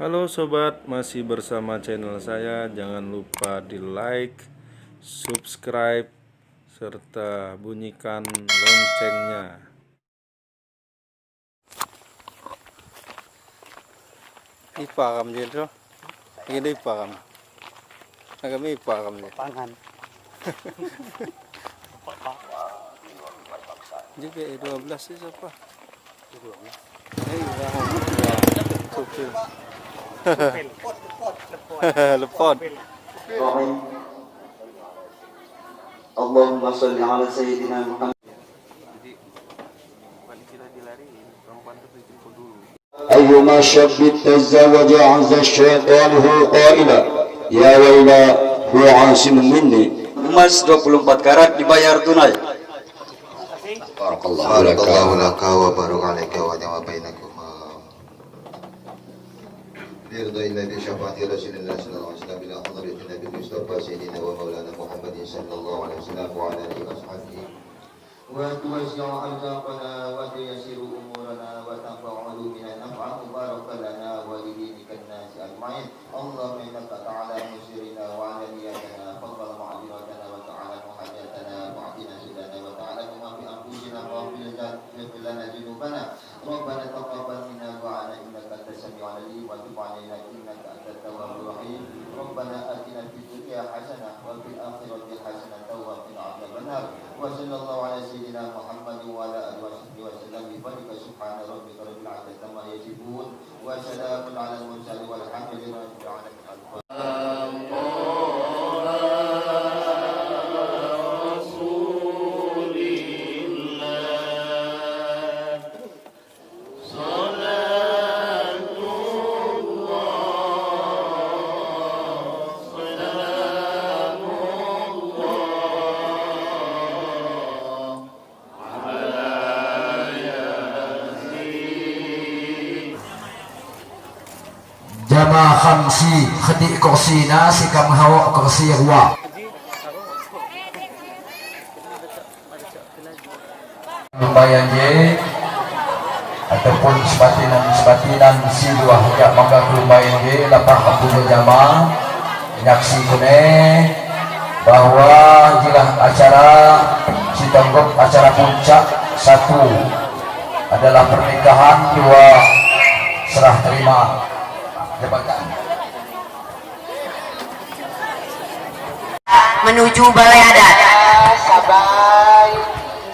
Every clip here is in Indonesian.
Halo sobat, masih bersama channel saya. Jangan lupa di like, subscribe, serta bunyikan loncengnya. Ipakam dito. Ini ipakam. Agam ipakam dito. Pangan. Juga 12 sih siapa? Supil. Lepot. Allahumma sholli ala sayyidina Muhammad. أيما شاب تزوج عز الشيطان قائلا يا ويلا هو عاصم مني. Emas 24 karat dibayar tunai. Barakallahu laka wa barak alaika wa jama bainakuma. Biridha illa bi syafaati Rasulillah sallallahu alaihi wasallam ila hadratin Nabi Mustafa sayyidina wa maulana Muhammadin sallallahu alaihi wasallam wa ala alihi wa sahbihi. وتوسع أرزاقنا وتيسر أمورنا وتنفع علومنا نفعا مباركا لنا ولدينك الناس أجمعين. اللهم إنك تعلم سرنا وعلانيتنا فضل معذرتنا وتعلم حاجاتنا واعطنا سدنا وتعلم ما في أنفسنا واغفر لنا ذنوبنا. ربنا تقبل منا دعاءنا إنك أنت السميع العليم وتب علينا إنك أنت التواب الرحيم. ربنا آتنا في الدنيا حسنة وفي الآخرة حسنة وقنا عذاب النار. وصلى الله على سيدنا محمد وعلى آله وصحبه وسلم. بفضلك سبحان ربك رب العزة عما يصفون وسلام على المرسلين والحمد لله رب العالمين. Jamaah khamsi khadi kursina sikam hawa kursi ruwa lumayan je ataupun sebatinan si dua hanya mangga lumayan je lapah ampun jamaah nyaksi kune bahwa jika acara si tonggok acara puncak satu adalah pernikahan, dua serah terima jabatan menuju balai adat. Sabai,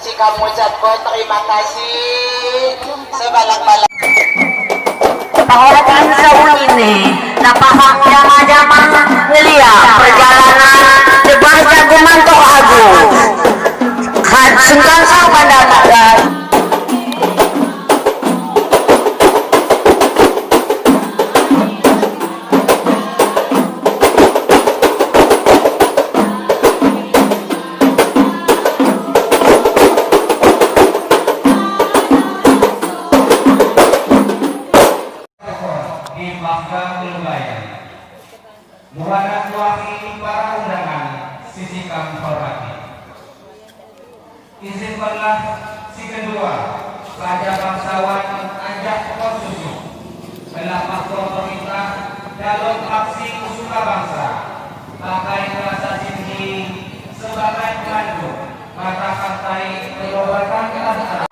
si kamu ucapkan terima kasih sebalak-balak. Tawaran sahur ini napahak jama-jama ngeliat perjalanan debah jagungan tok agung sengkang sang pandang. Muhammad mewakili para undangan sisi kami hormati. Izinkanlah si kedua Raja Bangsawan Anjak Konsusu melapah pemerintah dalam aksi usuka bangsa pakai rasa tinggi sebagai pelanjut mata rantai perobatan keadaan.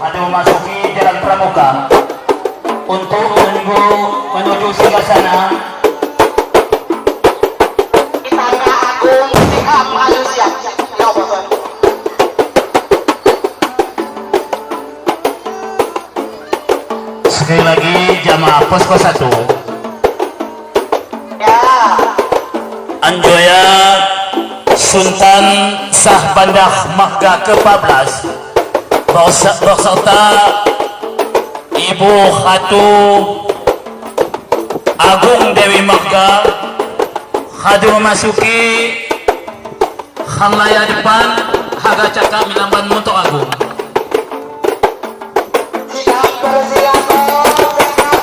Ada memasuki jalan pramuka untuk menuju Singgasana. Istana Agung sikap halus siap. Ya bosan. Sekali lagi jamaah posko 1. Ya. Anjoya Sultan Sah Bandah Makga ke-14 beserta Ibu Khatu Agung Dewi Makga hadir memasuki khalaya depan haga cakap milamban Muntok Agung. Siap bersiap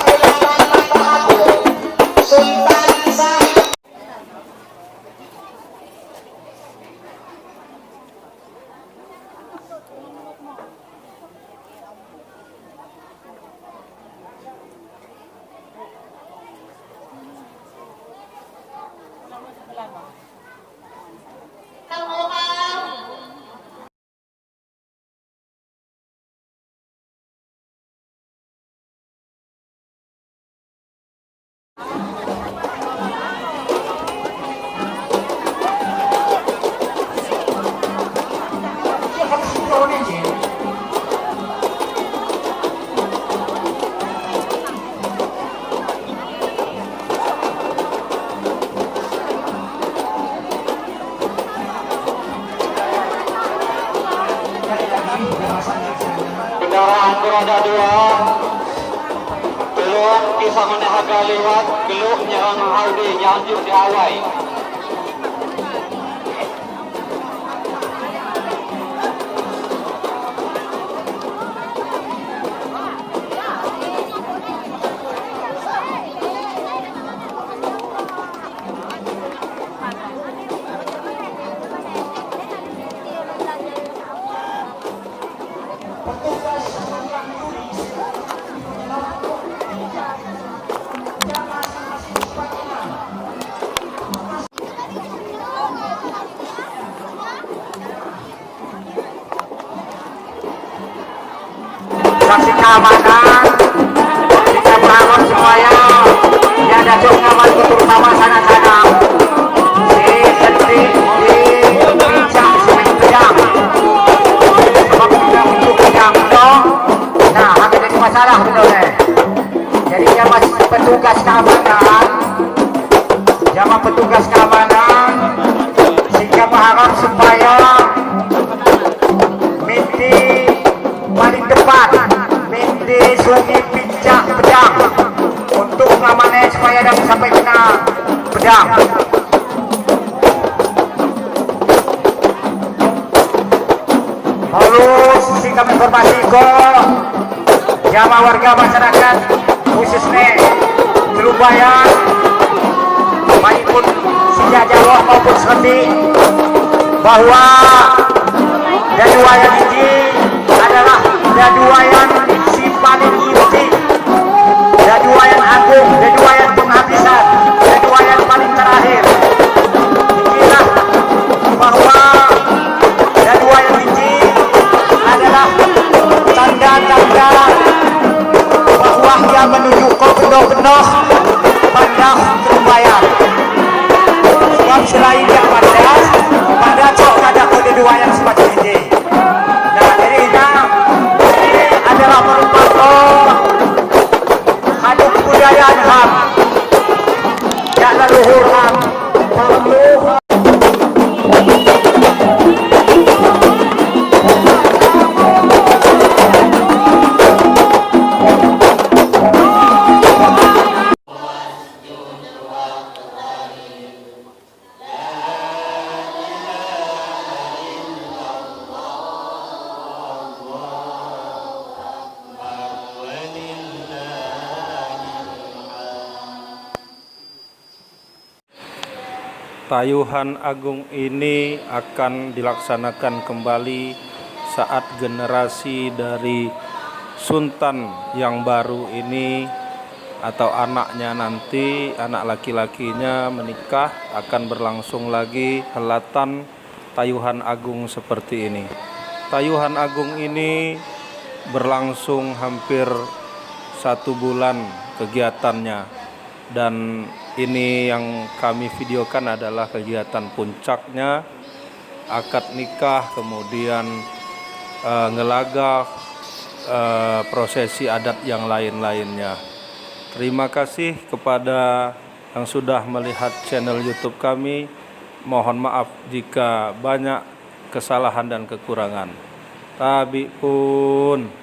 bilangan Muntok Agung Sultan Sah. Kendaraan beroda 2 belum bisa menahaga lewat geluk nyerang Audi nyanjuk di Hawaii. Saksi keamanan kita bangun supaya ya ada pengaman terutama sana-sana si sedih di bincang semen pedang sebab kita untuk pedang toh. Nah ada jadi masalah betul jadi jamaah petugas keamanan sehingga berharap supaya miti paling depan di sungai pincak pedang untuk mengamankan supaya dapat sampai kena pedang. Halus sisi kami informasi ke jamaah warga masyarakat khususnya Telubayan maupun Sijak Jawa maupun Serti bahwa Daduayan ini adalah Daduayan si paling inti, Daduayan agung, Daduayan penghabisan, Daduayan paling terakhir. Dikira bahwa Daduayan ini adalah tanda-tanda bahwa ia menuju ke penuh-penuh Bandah Telubayan. Sebab selain yang pada cok ada kode Daduayan seperti ini. Nah, jadi ini adalah merupakan hadap kebudayaan HAM dan leluhur HAM. Tayuhan agung ini akan dilaksanakan kembali saat generasi dari Sultan yang baru ini atau anaknya nanti, anak laki-lakinya menikah, akan berlangsung lagi helatan Tayuhan agung seperti ini. Tayuhan agung ini berlangsung hampir 1 bulan kegiatannya. Dan ini yang kami videokan adalah kegiatan puncaknya, akad nikah, kemudian ngelaga, prosesi adat yang lain-lainnya. Terima kasih kepada yang sudah melihat channel YouTube kami. Mohon maaf jika banyak kesalahan dan kekurangan. Tabi pun